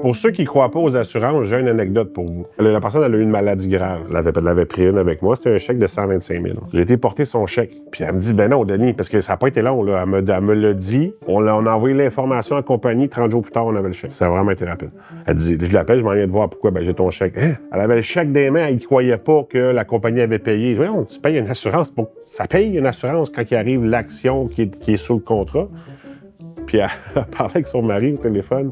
Pour ceux qui ne croient pas aux assurances, j'ai une anecdote pour vous. La personne, elle a eu une maladie grave. Elle avait pris une avec moi. C'était un chèque de 125 000. J'ai été porter son chèque. Puis elle me dit, ben non, Denis, parce que ça n'a pas été long. Là. Elle me l'a dit. On a envoyé l'information à la compagnie. 30 jours plus tard, on avait le chèque. Ça a vraiment été rapide. Elle dit, je l'appelle, je m'en viens de voir pourquoi. Ben, j'ai ton chèque. Hein? Elle avait le chèque des mains. Elle ne croyait pas que la compagnie avait payé. Je dis, tu payes une assurance. Ça paye une assurance quand il arrive l'action qui est sous le contrat. Puis elle parlait avec son mari au téléphone.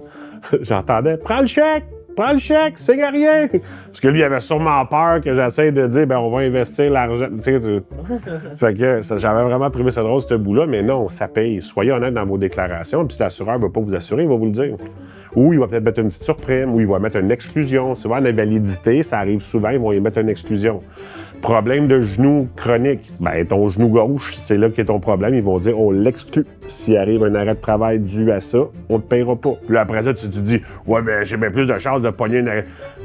J'entendais « Prends le chèque, c'est rien! » Parce que lui, il avait sûrement peur que j'essaie de dire « Ben, on va investir l'argent. » Fait que j'avais vraiment trouvé ça drôle, ce bout-là, mais non, ça paye. Soyez honnête dans vos déclarations, puis si l'assureur ne veut pas vous assurer, il va vous le dire. Ou il va peut-être mettre une petite surprime, ou il va mettre une exclusion. Souvent, en invalidité, ça arrive souvent, ils vont y mettre une exclusion. Problème de genou chronique, ben ton genou gauche, c'est là qu'est ton problème. Ils vont dire, on l'exclut. S'il arrive un arrêt de travail dû à ça, on ne te paiera pas. Puis là, après ça, tu te dis, ouais, ben j'ai bien plus de chances de pogner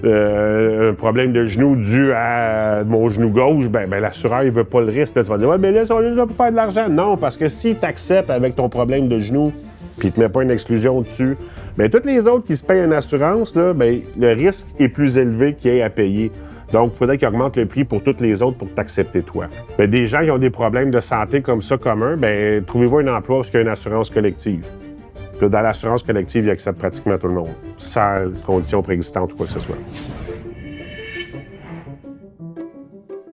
un problème de genou dû à mon genou gauche. Ben l'assureur, il veut pas le risque. Puis là, tu vas dire, ouais, mais là, on est là pour faire de l'argent. Non, parce que si tu acceptes avec ton problème de genou, puis il te met pas une exclusion dessus, bien, toutes les autres qui se payent une assurance, là, bien, le risque est plus élevé qu'il y ait à payer. Donc, il faudrait qu'ils augmentent le prix pour toutes les autres pour t'accepter toi. Bien, des gens qui ont des problèmes de santé comme ça communs, bien, trouvez-vous un emploi parce qu'il y a une assurance collective. Puis dans l'assurance collective, ils acceptent pratiquement tout le monde, sans conditions préexistantes ou quoi que ce soit.